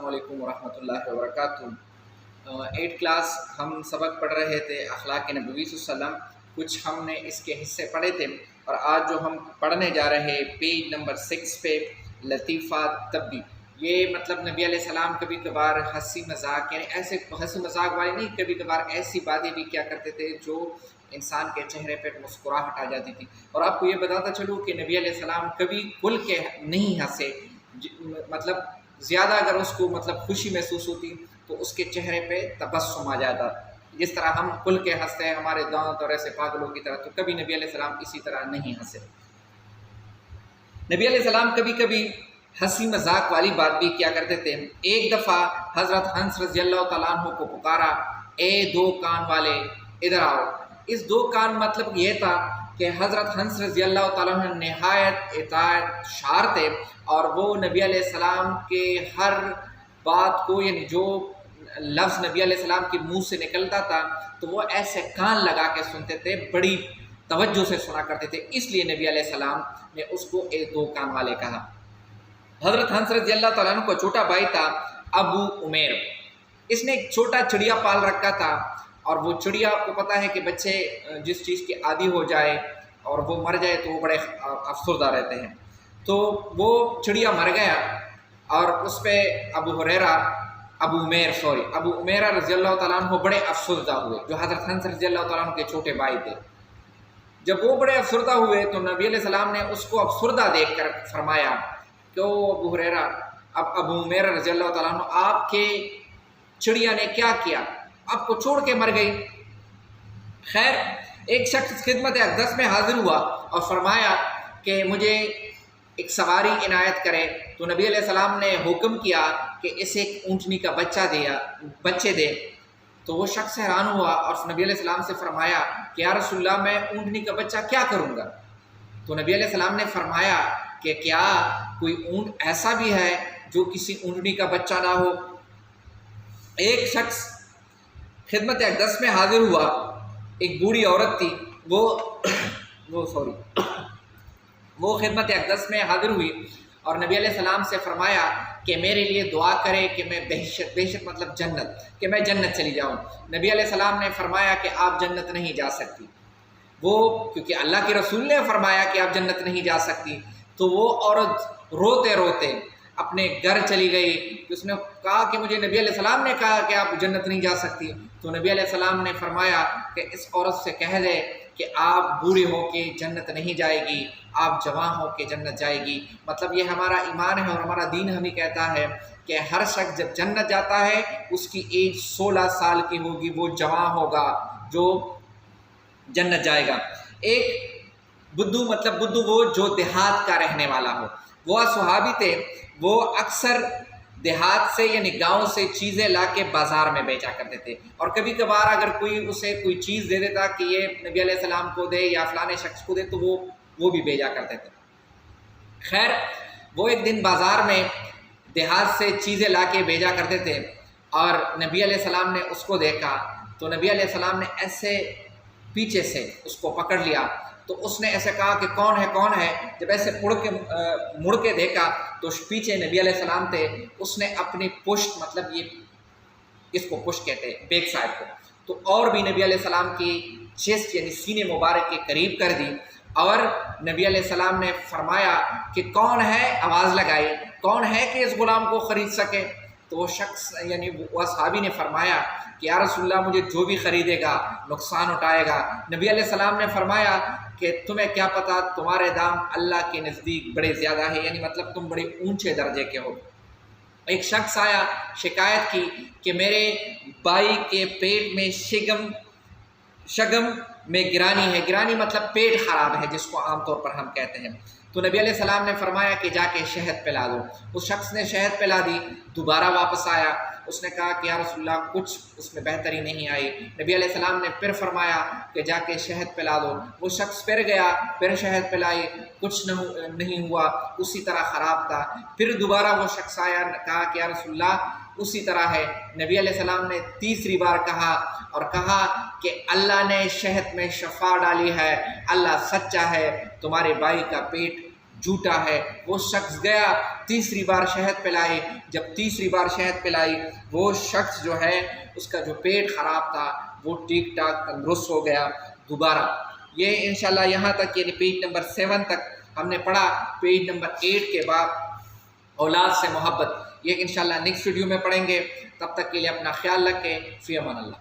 السلام علیکم ورحمۃ اللہ وبرکاتہ۔ 8 کلاس ہم سبق پڑھ رہے تھے اخلاق نبوی صلی اللہ علیہ وسلم، کچھ ہم نے اس کے حصے پڑھے تھے اور آج جو ہم پڑھنے جا رہے ہیں پیج نمبر 6 پہ لطیفات طبی، یہ مطلب نبی علیہ السلام کبھی کبھار ہنسی مذاق، یعنی ایسے ہنسی مذاق والی نہیں، کبھی کبھار ایسی باتیں بھی کیا کرتے تھے جو انسان کے چہرے پہ مسکراہٹ آ جاتی تھی۔ اور آپ کو یہ بتاتا چلوں کہ نبی علیہ السلام کبھی کھل کے نہیں ہنسے، مطلب زیادہ اگر اس کو مطلب خوشی محسوس ہوتی تو اس کے چہرے پہ تبسم آ جاتا، جس طرح ہم کھل کے ہنستے ہیں ہمارے دانت اور ایسے پاگلوں کی طرح، تو کبھی نبی علیہ السلام اسی طرح نہیں ہنسے۔ نبی علیہ السلام کبھی کبھی ہنسی مذاق والی بات بھی کیا کرتے تھے۔ ایک دفعہ حضرت حنس رضی اللہ تعالیٰ عنہ کو پکارا، اے 2 کان والے ادھر آؤ۔ اس 2 کان مطلب یہ تھا کہ حضرت حنس رضی اللہ تعالیٰ عنہ نہایت اطاعت شار تھے، اور وہ نبی علیہ السلام کے ہر بات کو، یعنی جو لفظ نبی علیہ السلام کے منہ سے نکلتا تھا تو وہ ایسے کان لگا کے سنتے تھے، بڑی توجہ سے سنا کرتے تھے، اس لیے نبی علیہ السلام نے اس کو 2 کان والے کہا۔ حضرت حنس رضی اللہ تعالیٰ عنہ کو چھوٹا بھائی تھا ابو عمیر، اس نے ایک چھوٹا چڑیا پال رکھا تھا، اور وہ چڑیا آپ کو پتہ ہے کہ بچے جس چیز کے عادی ہو جائے اور وہ مر جائے تو وہ بڑے افسردہ رہتے ہیں، تو وہ چڑیا مر گیا اور اس پہ ابو عمیر رضی اللہ تعالیٰ عنہ بڑے افسردہ ہوئے، جو حضرت حنس رضی اللہ تعالیٰ عنہ کے چھوٹے بھائی تھے۔ جب وہ بڑے افسردہ ہوئے تو نبی علیہ السلام نے اس کو افسردہ دیکھ کر فرمایا کہ ابو عمیر رضی اللہ تعالیٰ عنہ، آپ کے چڑیا نے کیا کیا، آپ کو چھوڑ کے مر گئی۔ خیر، ایک شخص خدمت اقدس میں حاضر ہوا اور فرمایا کہ مجھے ایک سواری عنایت کرے، تو نبی علیہ السلام نے حکم کیا کہ اسے ایک اونٹنی کا بچے دے۔ تو وہ شخص حیران ہوا اور نبی علیہ السلام سے فرمایا کہ یا رسول اللہ، میں اونٹنی کا بچہ کیا کروں گا؟ تو نبی علیہ السلام نے فرمایا کہ کیا کوئی اونٹ ایسا بھی ہے جو کسی اونٹنی کا بچہ نہ ہو؟ ایک شخص خدمت اقدس میں حاضر ہوا، ایک بوڑھی عورت تھی، وہ خدمت اقدس میں حاضر ہوئی اور نبی علیہ السلام سے فرمایا کہ میرے لیے دعا کرے کہ میں بہشت مطلب جنت، کہ میں جنت چلی جاؤں۔ نبی علیہ السلام نے فرمایا کہ آپ جنت نہیں جا سکتی، کیونکہ اللہ کے رسول نے فرمایا کہ آپ جنت نہیں جا سکتی، تو وہ عورت روتے روتے اپنے گھر چلی گئی۔ اس نے کہا کہ مجھے نبی علیہ السلام نے کہا کہ آپ جنت نہیں جا سکتی، تو نبی علیہ السلام نے فرمایا کہ اس عورت سے کہہ دے کہ آپ بوڑھی ہو کے جنت نہیں جائے گی، آپ جوان ہو کے جنت جائے گی۔ مطلب یہ ہمارا ایمان ہے اور ہمارا دین ہمیں کہتا ہے کہ ہر شخص جب جنت جاتا ہے اس کی ایج 16 سال کی ہوگی، وہ جوان ہوگا جو جنت جائے گا۔ ایک بدھو وہ جو دیہات کا رہنے والا ہو، وہ صحابی تھے، وہ اکثر دیہات سے یعنی گاؤں سے چیزیں لا کے بازار میں بیچا کرتے تھے، اور کبھی کبھار اگر اسے کوئی چیز دے دیتا کہ یہ نبی علیہ السلام کو دے یا فلانے شخص کو دے تو وہ بھی بھیجا کرتے تھے۔ خیر، وہ ایک دن بازار میں دیہات سے چیزیں لا کے بھیجا کرتے تھے اور نبی علیہ السلام نے اس کو دیکھا، تو نبی علیہ السلام نے ایسے پیچھے سے اس کو پکڑ لیا، تو اس نے ایسے کہا کہ کون ہے؟ جب ایسے مڑ کے دیکھا تو پیچھے نبی علیہ السلام تھے۔ اس نے اپنی پشت، مطلب اس کو پشت کہتے ہیں بیک سائڈ کو، تو اور بھی نبی علیہ السلام کی چیسٹ یعنی سینے مبارک کے قریب کر دی، اور نبی علیہ السلام نے فرمایا کہ کون ہے؟ آواز لگائی، کون ہے کہ اس غلام کو خرید سکے؟ تو وہ شخص یعنی وہ صحابی نے فرمایا کہ یا رسول اللہ، مجھے جو بھی خریدے گا نقصان اٹھائے گا۔ نبی علیہ السلام نے فرمایا کہ تمہیں کیا پتا، تمہارے دام اللہ کے نزدیک بڑے زیادہ ہے، یعنی مطلب تم بڑے اونچے درجے کے ہو۔ ایک شخص آیا، شکایت کی کہ میرے بھائی کے پیٹ میں شگم میں گرانی ہے، گرانی مطلب پیٹ خراب ہے، جس کو عام طور پر ہم کہتے ہیں۔ تو نبی علیہ السلام نے فرمایا کہ جا کے شہد پلا دو۔ اس شخص نے شہد پلا دی، دوبارہ واپس آیا، اس نے کہا کہ یا رسول اللہ، کچھ اس میں بہتری نہیں آئی۔ نبی علیہ السلام نے پھر فرمایا کہ جا کے شہد پلا دو۔ وہ شخص پھر گیا، پھر شہد پلائی، کچھ نہیں ہوا، اسی طرح خراب تھا۔ پھر دوبارہ وہ شخص آیا، کہا کہ یا رسول اللہ، اسی طرح ہے۔ نبی علیہ السلام نے تیسری بار کہا اور کہا کہ اللہ نے شہد میں شفا ڈالی ہے، اللہ سچا ہے، تمہارے بھائی کا پیٹ جھوٹا ہے۔ وہ شخص گیا تیسری بار شہد پلائے، جب تیسری بار شہد پلائی وہ شخص جو ہے اس کا جو پیٹ خراب تھا وہ ٹھیک ٹھاک تندرست ہو گیا دوبارہ۔ یہ انشاءاللہ یہاں تک یعنی پیج نمبر 7 تک ہم نے پڑھا۔ پیج نمبر 8 کے بعد اولاد سے محبت، یہ انشاءاللہ نیکسٹ ویڈیو میں پڑھیں گے۔ تب تک کے لیے اپنا خیال رکھیں، فی امان اللہ۔